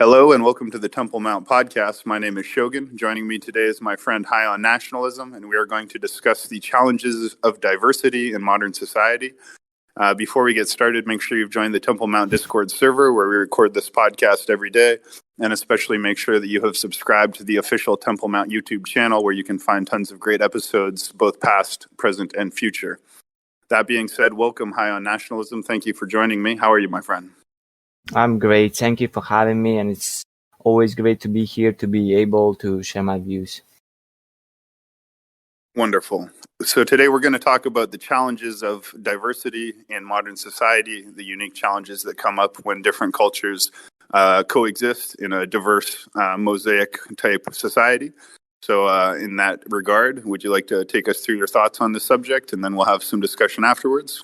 Hello and welcome to the Temple Mount podcast. My name is Shogun. Joining me today is my friend High on Nationalism, and we are going to discuss the challenges of diversity in modern society. Before we get started, make sure you've joined the Temple Mount Discord server where we record this podcast every day, and especially make sure that you have subscribed to the official Temple Mount YouTube channel where you can find tons of great episodes, both past, present, and future. That being said, welcome High on Nationalism. Thank you for joining me. How are you, my friend? I'm great. Thank you for having me, and it's always great to be here to be able to share my views. Wonderful. So today we're going to talk about the challenges of diversity in modern society, the unique challenges that come up when different cultures coexist in a diverse mosaic type society. So in that regard, would you like to take us through your thoughts on this subject, and then we'll have some discussion afterwards?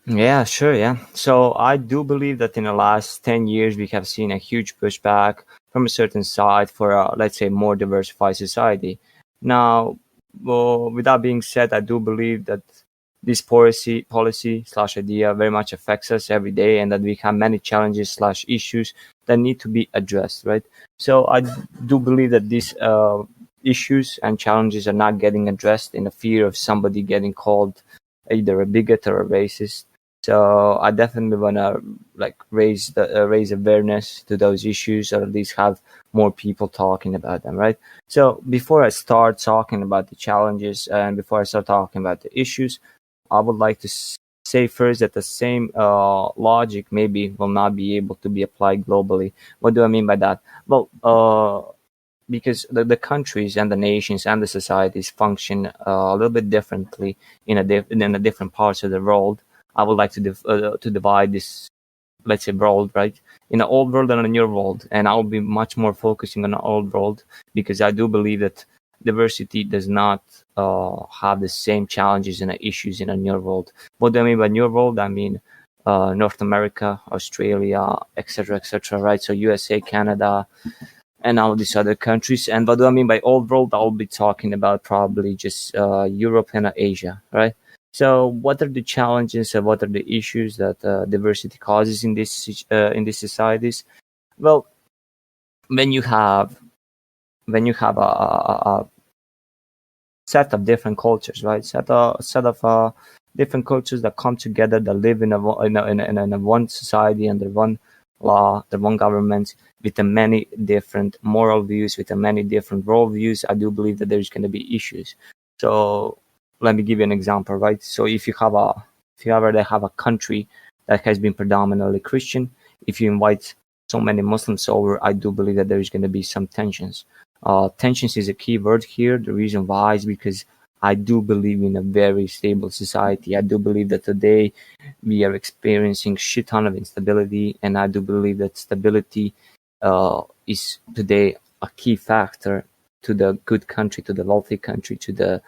Yeah, sure. Yeah. So I do believe that in the last 10 years, we have seen a huge pushback from a certain side for, let's say, more diversified society. Now, with that being said, I do believe that this policy slash idea very much affects us every day, and that we have many challenges slash issues that need to be addressed, right? So I do believe that these issues and challenges are not getting addressed in the fear of somebody getting called either a bigot or a racist. So I definitely want to raise awareness to those issues, or at least have more people talking about them, right? So before I start talking about the challenges and before I start talking about the issues, I would like to say first that the same logic maybe will not be able to be applied globally. What do I mean by that? Well, because the countries and the nations and the societies function a little bit differently in the different parts of the world. I would like to divide this, let's say, world, right, in an old world and a new world, and I'll be much more focusing on the old world because I do believe that diversity does not have the same challenges and issues in a new world. What do I mean by new world? I mean North America, Australia, etc., right? So USA, Canada, and all these other countries. And what do I mean by old world? I'll be talking about probably just Europe and Asia, right? So what are the challenges and what are the issues that diversity causes in these societies? Well, when you have a set of different cultures, right? Set of different cultures that come together, that live in a one society under one law, the one government, with the many different moral views, with the many different world views. I do believe that there's going to be issues. So let me give you an example, right? So if you already have a country that has been predominantly Christian, if you invite so many Muslims over, I do believe that there is going to be some tensions. Tensions is a key word here. The reason why is because I do believe in a very stable society. I do believe that today we are experiencing shit ton of instability, and I do believe that stability is today a key factor to the good country, to the wealthy country, to the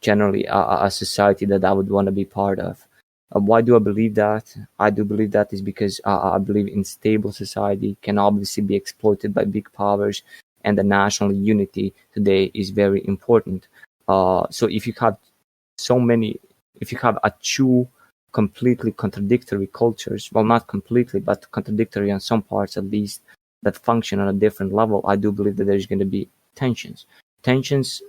generally a society that I would want to be part of. Why do I believe that? I do believe that is because I believe in stable society can obviously be exploited by big powers, and the national unity today is very important. So if you have two completely contradictory cultures, well, not completely, but contradictory on some parts at least, that function on a different level, I do believe that there's going to be tensions. Tensions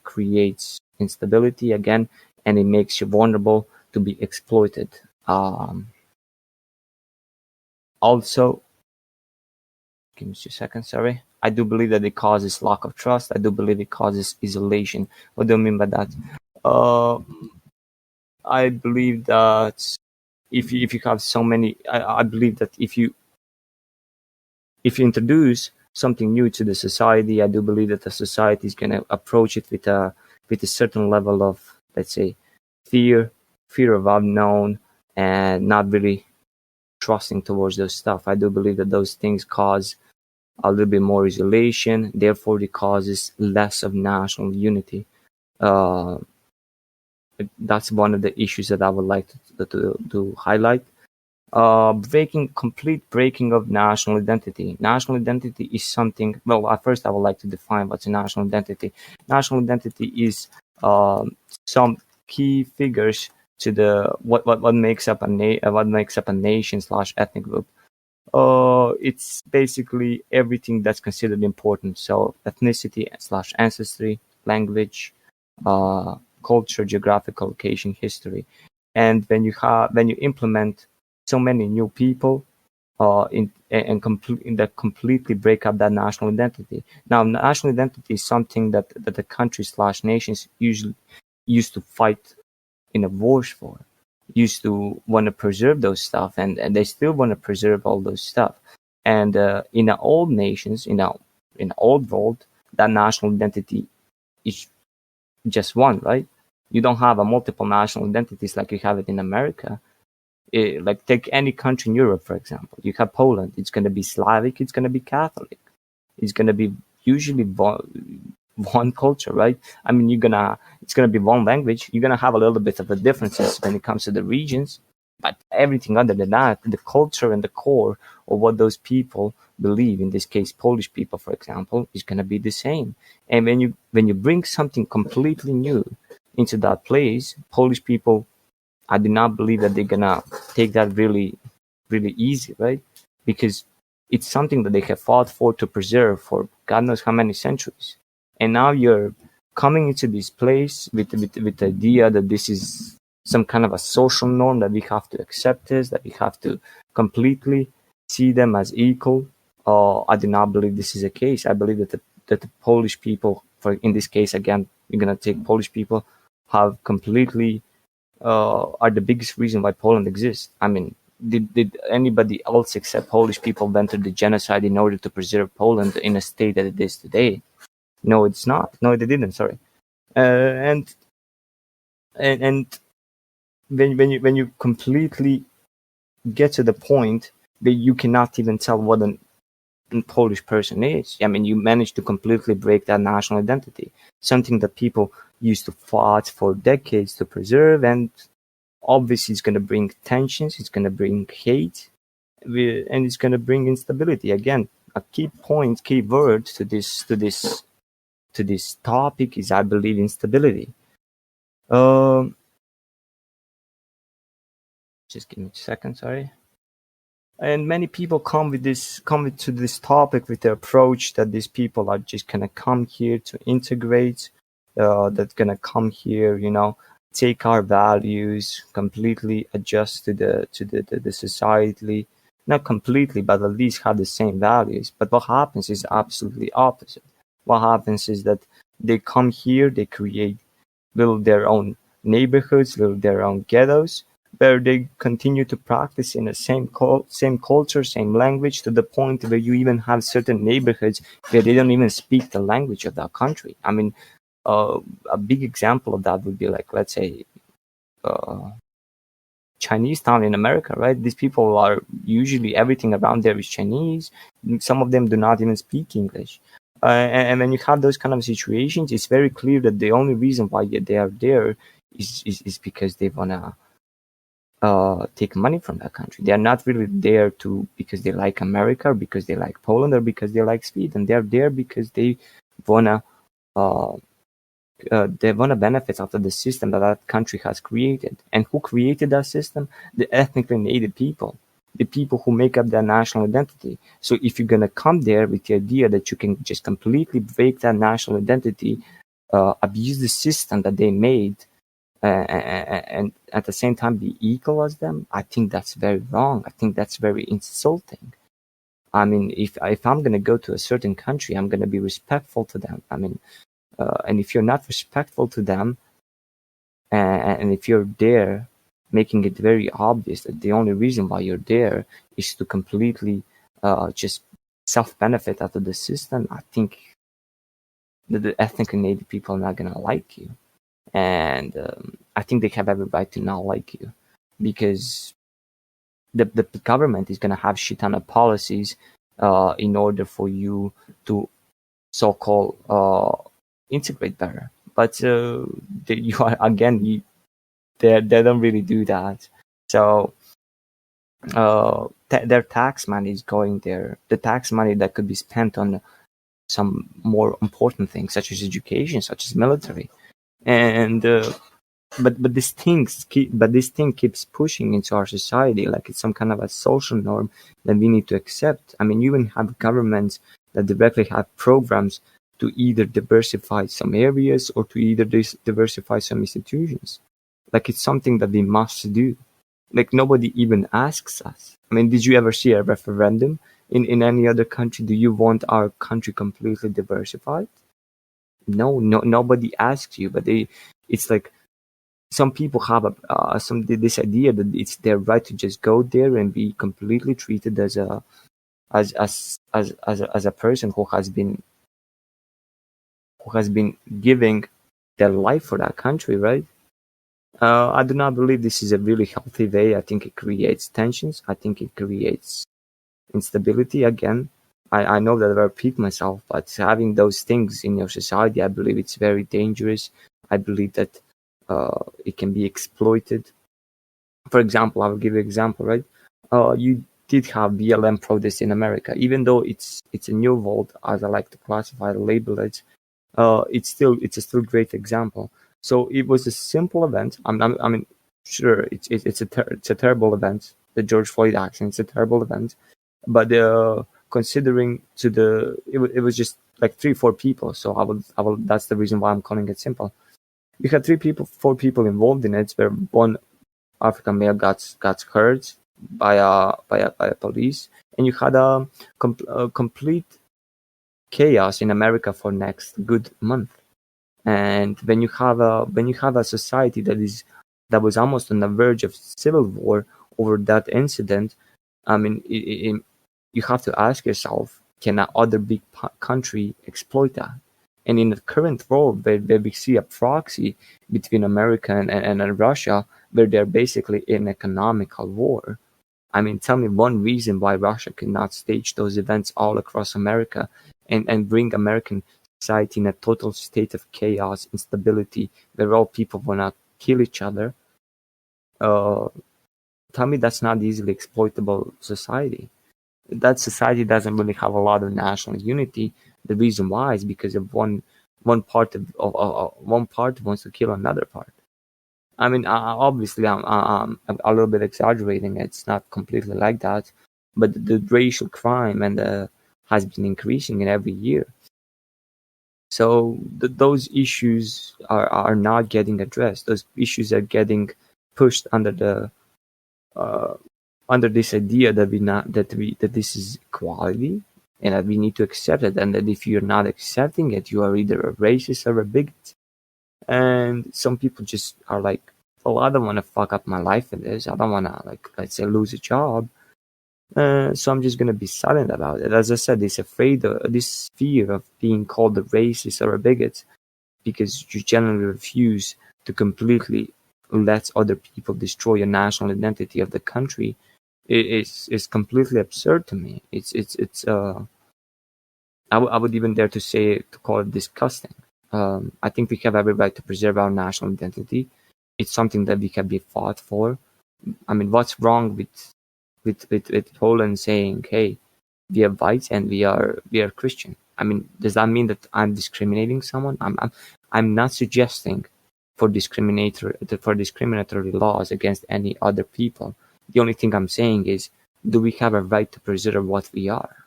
creates instability again, and it makes you vulnerable to be exploited. Also, give me 2 seconds, sorry. I do believe that it causes lack of trust. I do believe it causes isolation. What do I mean by that? I believe that if you have so many, I believe that if you introduce something new to the society, I do believe that the society is going to approach it with a certain level of, let's say, fear of unknown, and not really trusting towards those stuff. I do believe that those things cause a little bit more isolation. Therefore, it causes less of national unity. That's one of the issues that I would like to highlight. Complete breaking of national identity. National identity is something. Well, at first, I would like to define what's a national identity. National identity is some key figures to the what makes up a nation slash ethnic group. It's basically everything that's considered important. So ethnicity slash ancestry, language, culture, geographical location, history. And when you implement so many new people that completely break up that national identity. Now, national identity is something that the countries slash nations usually used to fight in a wars for, used to want to preserve those stuff, and they still want to preserve all those stuff. And in the old nations, in the old world, that national identity is just one, right? You don't have a multiple national identities like you have it in America. Like take any country in Europe, for example. You have Poland. It's going to be Slavic. It's going to be Catholic. It's going to be usually one culture, right? I mean, it's gonna be one language. You're gonna have a little bit of the differences when it comes to the regions, but everything other than that, the culture and the core of what those people believe, in this case, Polish people, for example, is gonna be the same. And when you bring something completely new into that place, Polish people, I do not believe that they're gonna take that really, really easy, right? Because it's something that they have fought for to preserve for God knows how many centuries. And now you're coming into this place with the idea that this is some kind of a social norm that we have to accept this, that we have to completely see them as equal. I do not believe this is the case. I believe that the Polish people, for in this case again, you're gonna take Polish people, have completely are the biggest reason why Poland exists. I mean, did anybody else except Polish people went through the genocide in order to preserve Poland in a state that it is today? No, it's not. No, they didn't. Sorry. And and when you completely get to the point that you cannot even tell what a Polish person is. I mean, you manage to completely break that national identity, something that people used to fight for decades to preserve, and obviously it's going to bring tensions, it's going to bring hate, and it's going to bring instability. Again, a key point, key word to this topic is, I believe, instability. Um, just give me a second, sorry. And many people come to this topic with the approach that these people are just gonna come here to integrate, that's gonna come here, take our values, completely adjust to the society, not completely, but at least have the same values. But what happens is absolutely opposite. What happens is that they come here, they create build their own neighborhoods, build their own ghettos, where they continue to practice in the same culture, same language, to the point where you even have certain neighborhoods where they don't even speak the language of that country. I mean, a big example of that would be like, let's say, uh, Chinese town in America, right? These people are usually, everything around there is Chinese. Some of them do not even speak English. And when you have those kind of situations, it's very clear that the only reason why they are there is because they wanna take money from that country. They are not really there to because they like America, or because they like Poland, or because they like Sweden. They are there because wanna uh, they wanna benefit out of the system that country has created. And who created that system? The ethnically native people, the people who make up their national identity. So if you're gonna come there with the idea that you can just completely break that national identity, abuse the system that they made, and at the same time be equal as them, I think that's very wrong. I think that's very insulting. I mean, if I'm gonna go to a certain country, I'm gonna be respectful to them. I mean, and if you're not respectful to them, and if you're there making it very obvious that the only reason why you're there is to completely just self-benefit out of the system, I think that the ethnically native people are not gonna like you. And I think they have every right to not like you, because the government is going to have shit ton of policies in order for you to so-called integrate better. But you are again, they don't really do that. So their tax money is going there. The tax money that could be spent on some more important things, such as education, such as military, and but this thing keeps pushing into our society like it's some kind of a social norm that we need to accept. I mean, you even have governments that directly have programs to either diversify some areas or to either diversify some institutions. Like it's something that we must do. Like nobody even asks us. I mean, did you ever see a referendum in any other country? Do you want our country completely diversified? No, no, nobody asks you. But it's like some people have this idea that it's their right to just go there and be completely treated as a as a person who has been giving their life for that country, right? I do not believe this is a really healthy way. I think it creates tensions. I think it creates instability again. I know that I repeat myself, but having those things in your society, I believe it's very dangerous. I believe that it can be exploited. For example, I will give you an example, right? You did have BLM protests in America, even though it's a new world, as I like to classify, label it. It's a still great example. So it was a simple event. I mean, sure, it's a terrible event. The George Floyd accident, it's a terrible event, but considering it was just like 3 4 people. So I will. That's the reason why I'm calling it simple. You had 4 people involved in it, where one African male got hurt by a police, and you had a complete chaos in America for next good month. And when you have a society that was almost on the verge of civil war over that incident, I mean, you have to ask yourself, can a other big country exploit that? And in the current world, where we see a proxy between America and Russia, where they're basically in economical war. I mean, tell me one reason why Russia cannot stage those events all across America and bring American society in a total state of chaos, instability, where all people want to kill each other. Uh, Tell me that's not easily exploitable society. That society doesn't really have a lot of national unity. The reason why is because of one part of one part wants to kill another part. I mean, obviously, I'm a little bit exaggerating. It's not completely like that, but the racial crime has been increasing in every year. So those issues are not getting addressed. Those issues are getting pushed uh, under this idea that we not that this is equality and that we need to accept it, and that if you're not accepting it, you are either a racist or a bigot. And some people just are like, "Oh, I don't want to fuck up my life in this. I don't want to, like, let's say, lose a job. So I'm just gonna be silent about it." As I said, this fear of being called a racist or a bigot because you generally refuse to completely let other people destroy your national identity of the country is completely absurd to me. It's I would even dare to call it disgusting. I think we have every right to preserve our national identity. It's something that we can be fought for. I mean, what's wrong with Poland saying, "Hey, we are white and we are Christian"? I mean, does that mean that I'm discriminating someone? I'm not suggesting for discriminatory laws against any other people. The only thing I'm saying is, do we have a right to preserve what we are?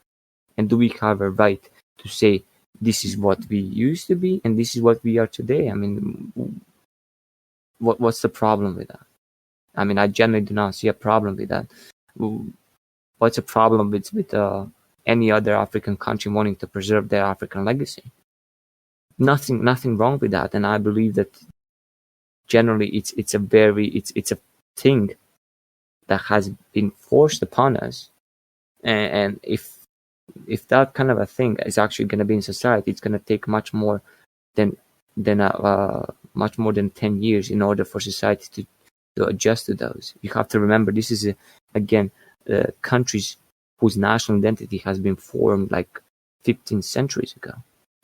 And do we have a right to say this is what we used to be and this is what we are today? I mean, what's the problem with that? I mean, I generally do not see a problem with that. What's the problem with any other African country wanting to preserve their African legacy? Nothing wrong with that, and I believe that generally it's a thing that has been forced upon us, and if that kind of a thing is actually going to be in society, it's going to take than much more than 10 years in order for society to adjust to those. You have to remember, this is again countries whose national identity has been formed like 15 centuries ago,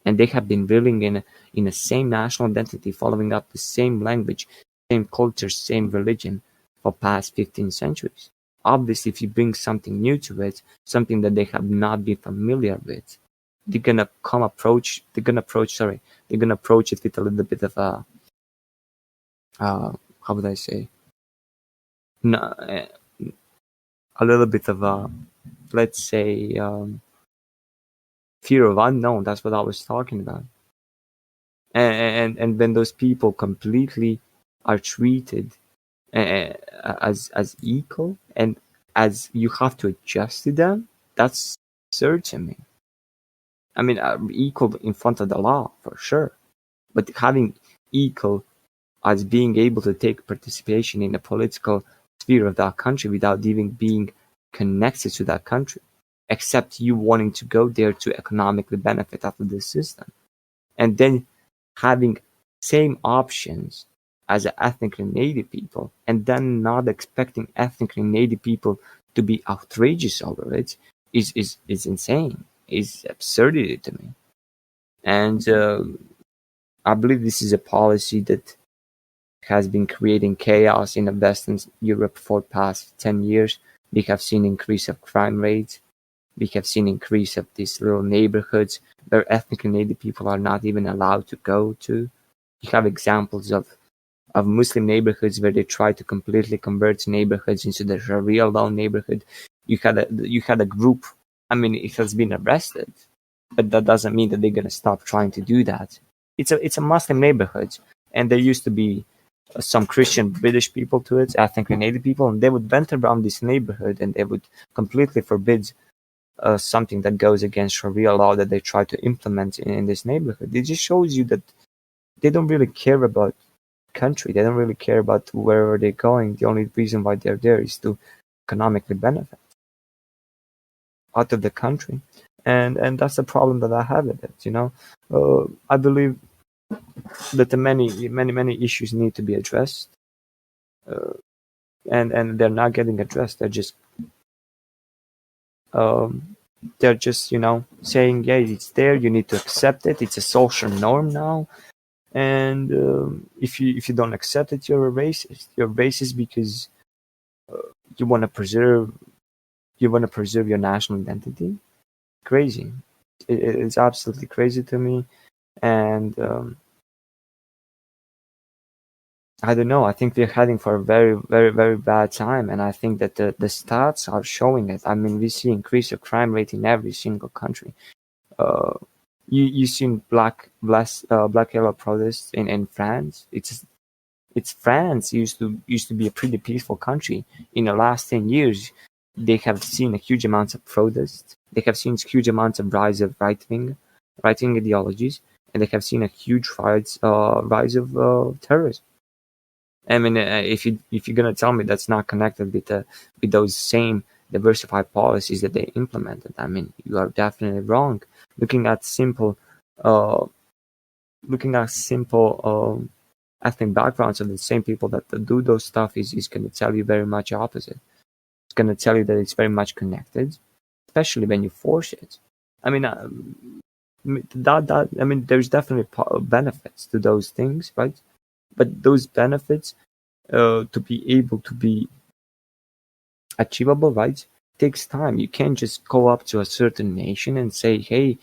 and they have been living in the same national identity, following up the same language, same culture, same religion for past 15 centuries. Obviously, if you bring something new to it, something that they have not been familiar with, they're gonna approach it with a little bit of uh, how would I say, no, a little bit of a, let's say, fear of unknown. That's what I was talking about. And when those people completely are treated uh, as equal, and as you have to adjust to them, that's absurd to me. I mean, equal in front of the law for sure, but having equal as being able to take participation in the political sphere of that country without even being connected to that country, except you wanting to go there to economically benefit out of the system, and then having same options as a ethnically native people, and then not expecting ethnically native people to be outrageous over it is insane. Is absurdity to me. And I believe this is a policy that has been creating chaos in the Western Europe for the past 10 years. We have seen increase of crime rates. We have seen increase of these little neighborhoods where ethnically native people are not even allowed to go to. You have examples of Muslim neighborhoods where they try to completely convert neighborhoods into the Sharia law neighborhood. You had a group. I mean, it has been arrested, but that doesn't mean that they're gonna stop trying to do that. It's a Muslim neighborhood, and there used to be some Christian British people to it, ethnically native people, and they would went around this neighborhood and they would completely forbid something that goes against Sharia law that they try to implement in this neighborhood. It just shows you that they don't really care about country. They don't really care about wherever they're going. The only reason why they're there is to economically benefit out of the country, and that's the problem that I have with it. I believe that the many issues need to be addressed, uh, and they're not getting addressed. Um, they're just saying, yeah, it's there. You need to accept it. It's a social norm now. And if you don't accept it, you're a racist. You're racist because you want to preserve your national identity. Crazy. It's absolutely crazy to me. And I don't know. I think we're heading for a very, very, very bad time, and I think that the stats are showing it. I mean, we see increase of crime rate in every single country. Uh, you seen black yellow protests in France. It's France used to be a pretty peaceful country. In the last 10 years, they have seen a huge amounts of protests. They have seen huge amounts of rise of right wing ideologies, and they have seen a huge rise of terrorism. I mean, if you're gonna tell me that's not connected with those same diversified policies that they implemented, I mean, you are definitely wrong. Looking at simple, uh, looking at simple ethnic backgrounds of the same people that do those stuff is going to tell you very much opposite. It's going to tell you that it's very much connected, especially when you force it. I mean, I mean, there's definitely benefits to those things, right? But those benefits, to be able to be achievable, right, takes time. You can't just go up to a certain nation and say, "Hey,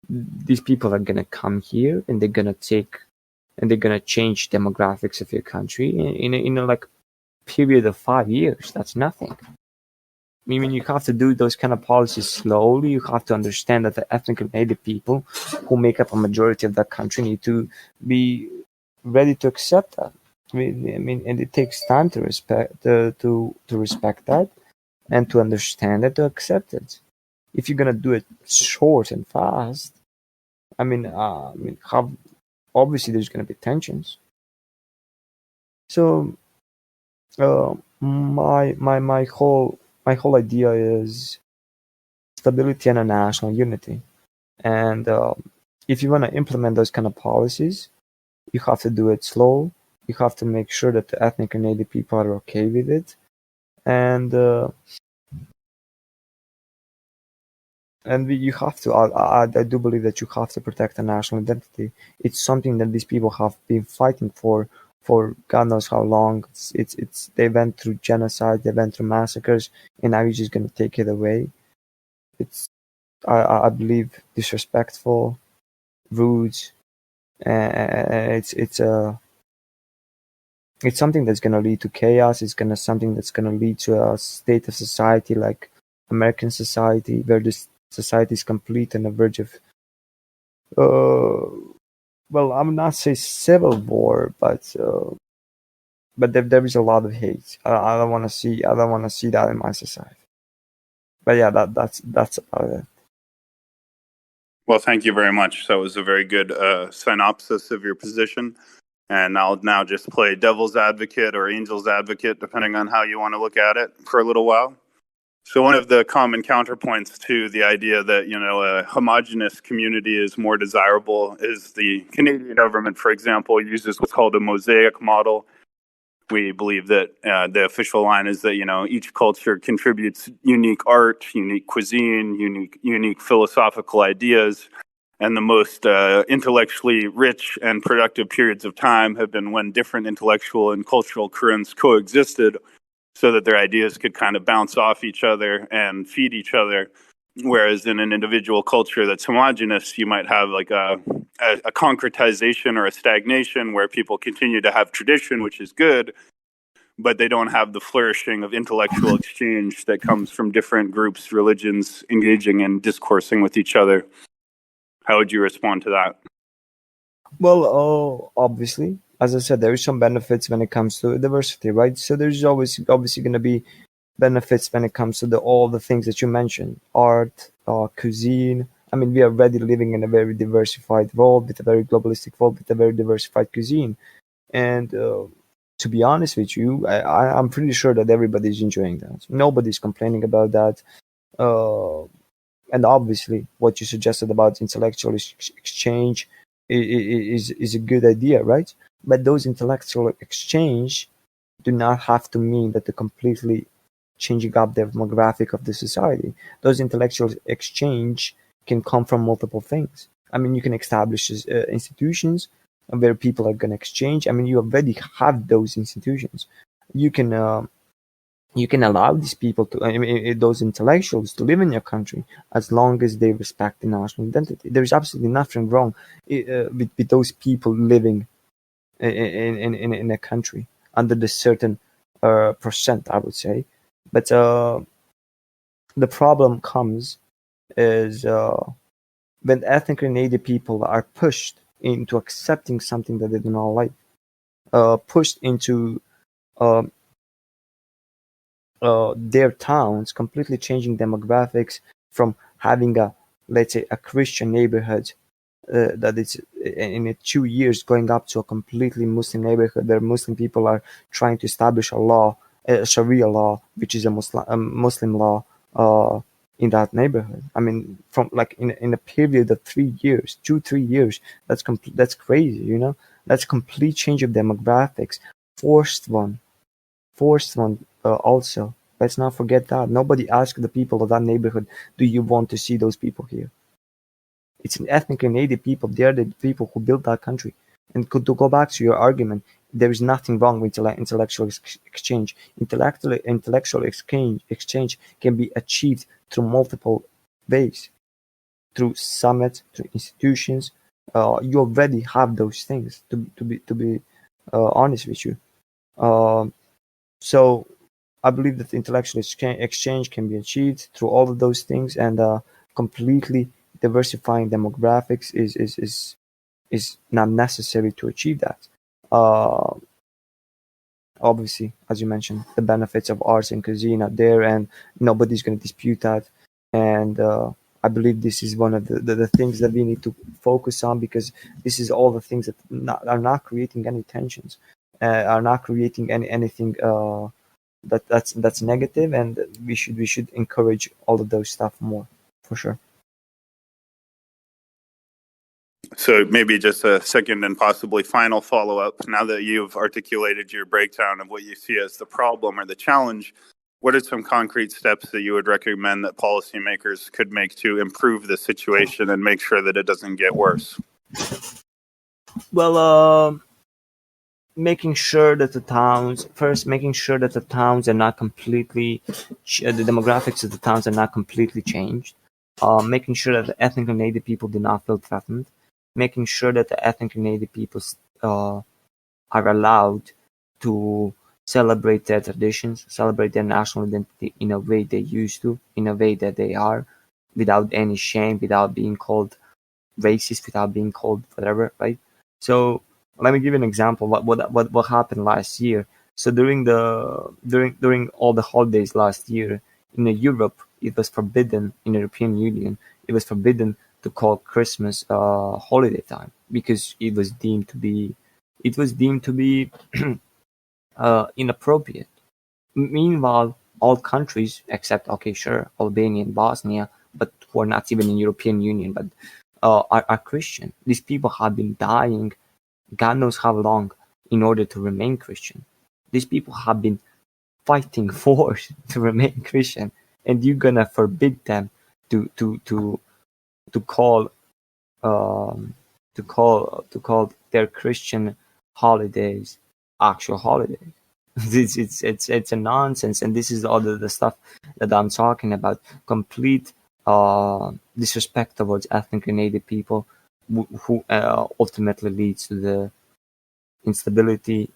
these people are gonna come here and they're gonna change demographics of your country in a like period of 5 years." That's nothing. I mean, you have to do those kind of policies slowly. You have to understand that the ethnically native people who make up a majority of that country need to be ready to accept that. I mean, and it takes time to respect that and to understand it, to accept it. If you're gonna do it short and fast, how obviously there's gonna be tensions. So my whole idea is stability and a national unity. And if you want to implement those kind of policies, you have to do it slow. You have to make sure that the ethnic and native people are okay with it, and you have to. I do believe that you have to protect the national identity. It's something that these people have been fighting for God knows how long. It's they went through genocide, they went through massacres, and now you're just gonna take it away. It's I believe disrespectful, rude. It's It's something that's going to lead to chaos. It's gonna something that's going to lead to a state of society like American society, where this society is complete on the verge of, uh, well, I'm not say civil war, but there is a lot of hate. I don't want to see. I don't want to see that in my society. But yeah, that's about it. Well, thank you very much. That was a very good synopsis of your position. And I'll now just play devil's advocate or angel's advocate, depending on how you want to look at it, for a little while. So one of the common counterpoints to the idea that, a homogenous community is more desirable is the Canadian government, for example, uses what's called a Mosaic Model. We believe that the official line is that, each culture contributes unique art, unique cuisine, unique philosophical ideas. And the most intellectually rich and productive periods of time have been when different intellectual and cultural currents coexisted, so that their ideas could kind of bounce off each other and feed each other. Whereas in an individual culture that's homogenous, you might have like a concretization or a stagnation where people continue to have tradition, which is good, but they don't have the flourishing of intellectual exchange that comes from different groups, religions engaging and discoursing with each other. How would you respond to that? Well, obviously, as I said, there is some benefits when it comes to diversity, right? So there's always obviously going to be benefits when it comes to all the things that you mentioned, art, cuisine. I mean, we are already living in a very diversified world, with a very globalistic world, with a very diversified cuisine. And to be honest with you, I'm pretty sure that everybody's enjoying that. Nobody's complaining about that. Uh, and obviously, what you suggested about intellectual exchange is a good idea, right? But those intellectual exchange do not have to mean that they're completely changing up the demographic of the society. Those intellectual exchange can come from multiple things. I mean, you can establish institutions where people are going to exchange. I mean, you already have those institutions. You can allow these people to, I mean, those intellectuals to live in your country as long as they respect the national identity. There is absolutely nothing wrong with those people living in a country under the certain percent, I would say. But the problem comes is when ethnically native people are pushed into accepting something that they do not like, pushed into uh, their towns, completely changing demographics from having a, let's say, a Christian neighborhood that is in 2 years going up to a completely Muslim neighborhood where Muslim people are trying to establish a law, a Sharia law, which is a Muslim law in that neighborhood. I mean, from like in a period of 3 years, 2 3 years, that's crazy, you know. That's a complete change of demographics, forced one, also. Let's not forget that nobody asked the people of that neighborhood, "Do you want to see those people here?" It's an ethnically native people. They are the people who built that country. And to go back to your argument, there is nothing wrong with intellectual exchange. Intellectual exchange can be achieved through multiple ways, through summits, through institutions. You already have those things. To be honest with you, so I believe that intellectual exchange can be achieved through all of those things, and completely diversifying demographics is not necessary to achieve that. Uh, Obviously, as you mentioned, the benefits of arts and cuisine are there, and nobody's going to dispute that. And I believe this is one of the things that we need to focus on, because this is all the things that are not creating any tensions, are not creating anything that's negative, and we should encourage all of those stuff more, for sure. So maybe just a second and possibly final follow-up. Now that you've articulated your breakdown of what you see as the problem or the challenge, what are some concrete steps that you would recommend that policymakers could make to improve the situation and make sure that it doesn't get worse? Well, making sure that the towns are not completely, the demographics of the towns are not completely changed. Making sure that the ethnically native people do not feel threatened. Making sure that the ethnically native people uh, are allowed to celebrate their traditions, celebrate their national identity in a way they used to, in a way that they are, without any shame, without being called racist, without being called whatever, right? So let me give you an example. What happened last year? So during all the holidays last year in Europe, it was forbidden in the European Union. It was forbidden to call Christmas holiday time because it was deemed to be inappropriate. Meanwhile, all countries except, okay, sure, Albania and Bosnia, but who are not even in European Union, but are Christian. These people have been dying, God knows how long, in order to remain Christian. These people have been fighting for to remain Christian, and you're gonna forbid them to to to to call um, to call their Christian holidays actual holidays. It's a nonsense, and this is all the stuff that I'm talking about. Complete disrespect towards ethnically native people, who ultimately leads to the instability,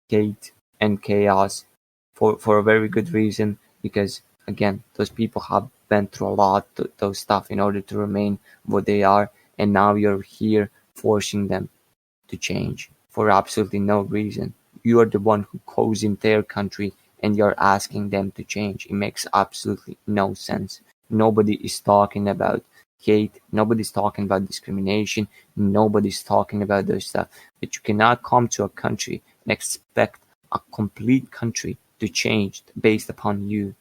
hate, and chaos for a very good reason. Because again, those people have been through a lot those stuff in order to remain what they are, and now you're here forcing them to change for absolutely no reason. You are the one who goes in their country and you're asking them to change. It makes absolutely no sense. Nobody is talking about hate. Nobody's talking about discrimination. Nobody's talking about those stuff. But you cannot come to a country and expect a complete country to change based upon you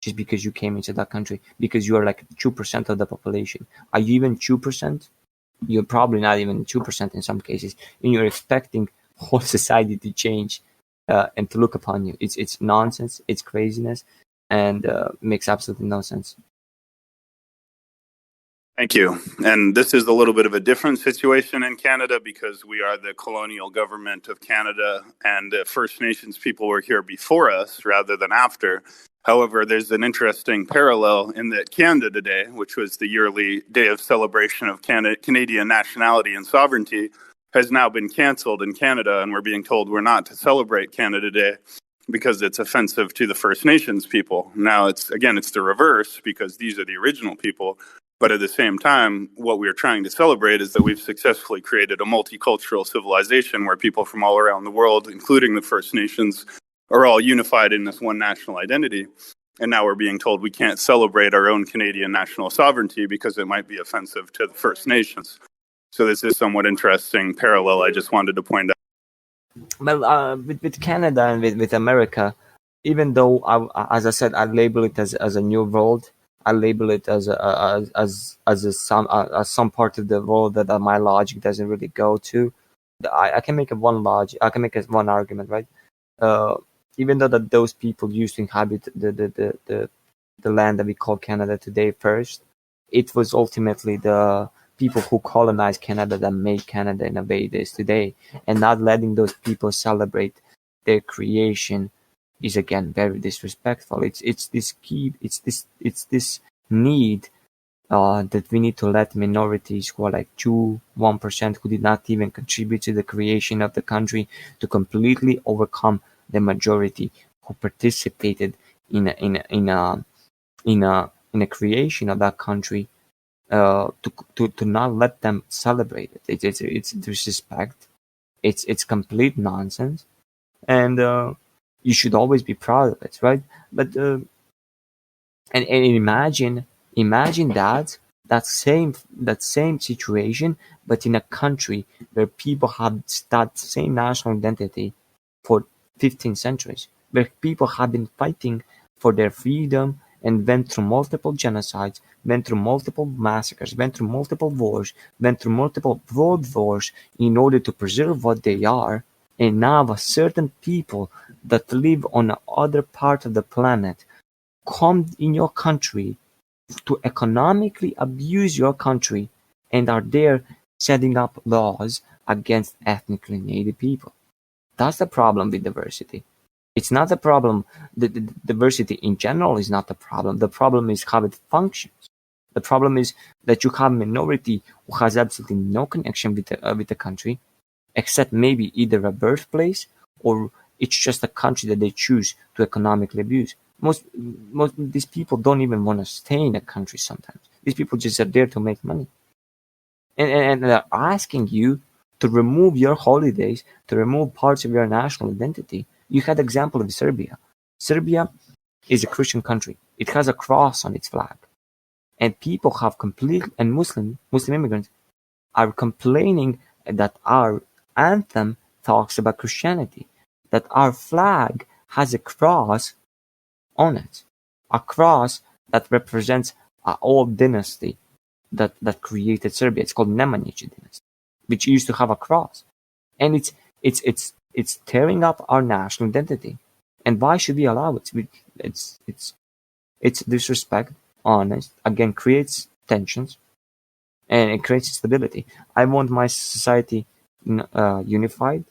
just because you came into that country, because you are like 2% of the population. Are you even 2%? You're probably not even 2% in some cases, and you're expecting whole society to change and to look upon you. It's nonsense, it's craziness, and makes absolutely no sense. Thank you. And this is a little bit of a different situation in Canada because we are the colonial government of Canada, and First Nations people were here before us rather than after. However, there's an interesting parallel in that Canada Day, which was the yearly day of celebration of Canadian nationality and sovereignty, has now been canceled in Canada, and we're being told we're not to celebrate Canada Day because it's offensive to the First Nations people. Now, it's the reverse because these are the original people. But at the same time, what we're trying to celebrate is that we've successfully created a multicultural civilization where people from all around the world, including the First Nations, are all unified in this one national identity. And now we're being told we can't celebrate our own Canadian national sovereignty because it might be offensive to the First Nations. So this is somewhat interesting parallel I just wanted to point out. Well, with Canada and with America, even though as I said, I label it as a new world. I label it as some part of the world that my logic doesn't really go to. I can make one argument, right? Uh, Even though that those people used to inhabit the land that we call Canada today first, it was ultimately the people who colonized Canada that made Canada in a way it is today. And not letting those people celebrate their creation is again very disrespectful. It's this need that we need to let minorities who are like 1% who did not even contribute to the creation of the country to completely overcome the majority who participated in a creation of that country, to not let them celebrate it. It's disrespect. It's complete nonsense, and you should always be proud of it, right? But and imagine that same situation, but in a country where people have that same national identity for 15 centuries, where people have been fighting for their freedom and went through multiple genocides, went through multiple massacres, went through multiple wars, went through multiple world wars in order to preserve what they are. And now a certain people that live on the other part of the planet come in your country to economically abuse your country and are there setting up laws against ethnically native people. That's the problem with diversity. It's not the problem. The diversity in general is not the problem. The problem is how it functions. The problem is that you have a minority who has absolutely no connection with the country, except maybe either a birthplace or It's just a country that they choose to economically abuse. Most these people don't even want to stay in a country sometimes. These people just are there to make money. And they're asking you to remove your holidays, to remove parts of your national identity. You had the example of Serbia. Serbia is a Christian country. It has a cross on its flag. And people have and Muslim immigrants are complaining that our anthem talks about Christianity, that our flag has a cross on it, a cross that represents an old dynasty that created Serbia. It's called Nemanjić dynasty, which used to have a cross, and it's tearing up our national identity. And why should we allow it? It's disrespect. Honest again creates tensions, and it creates stability. I want my society unified,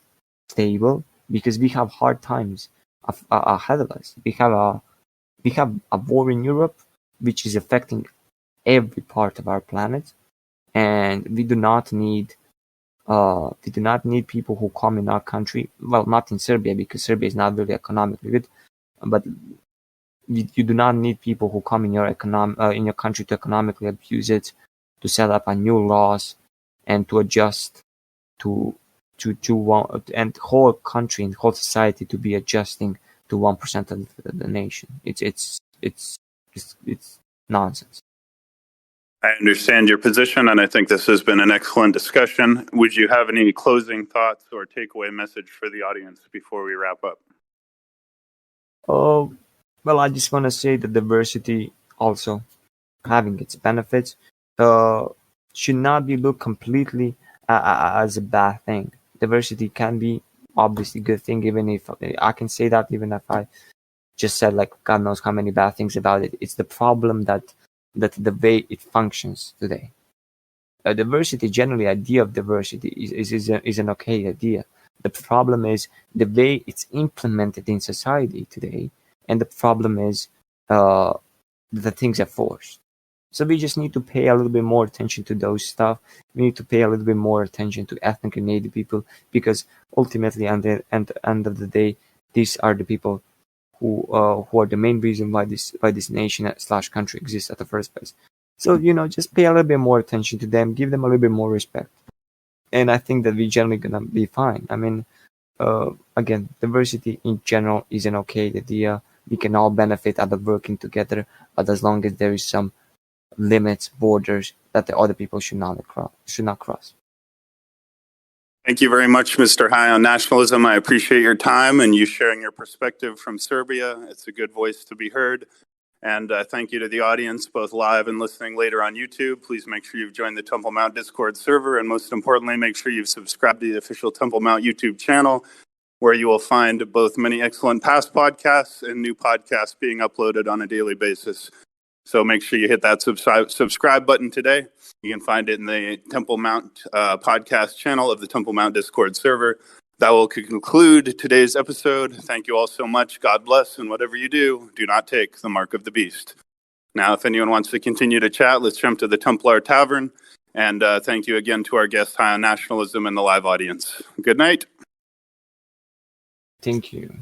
stable, because we have hard times ahead of us. We have a war in Europe, which is affecting every part of our planet, and we do not need people who come in our country. Well, not in Serbia, because Serbia is not really economically good, but you do not need people who come in your country to economically abuse it, to set up a new laws, and to adjust to one, and the whole country and whole society to be adjusting to 1% of the nation. It's nonsense. I understand your position, and I think this has been an excellent discussion. Would you have any closing thoughts or takeaway message for the audience before we wrap up? Oh, well, I just want to say that diversity also having its benefits should not be looked completely as a bad thing. Diversity can be obviously a good thing, even if I can say that, even if I just said like God knows how many bad things about it. It's the problem that the way it functions today. Diversity, generally, idea of diversity is an okay idea. The problem is the way it's implemented in society today, and the problem is the things are forced. So we just need to pay a little bit more attention to those stuff. We need to pay a little bit more attention to ethnic and native people, because ultimately, at the end of the day, these are the people who are the main reason why this nation / country exists at the first place. So just pay a little bit more attention to them, give them a little bit more respect, and I think that we're generally gonna be fine. I mean, again, diversity in general is an okay idea. We can all benefit out of working together, but as long as there is some limits, borders that the other people should not cross. Thank you very much, Mr. High on Nationalism. I appreciate your time and you sharing your perspective from Serbia. It's a good voice to be heard. And thank you to the audience, both live and listening later on YouTube. Please make sure you've joined the Temple Mount Discord server. And most importantly, make sure you've subscribed to the official Temple Mount YouTube channel, where you will find both many excellent past podcasts and new podcasts being uploaded on a daily basis. So make sure you hit that subscribe button today. You can find it in the Temple Mount podcast channel of the Temple Mount Discord server. That will conclude today's episode. Thank you all so much. God bless, and whatever you do, do not take the mark of the beast. Now, if anyone wants to continue to chat, let's jump to the Templar Tavern. And thank you again to our guest, High on Nationalism, and the live audience. Good night. Thank you.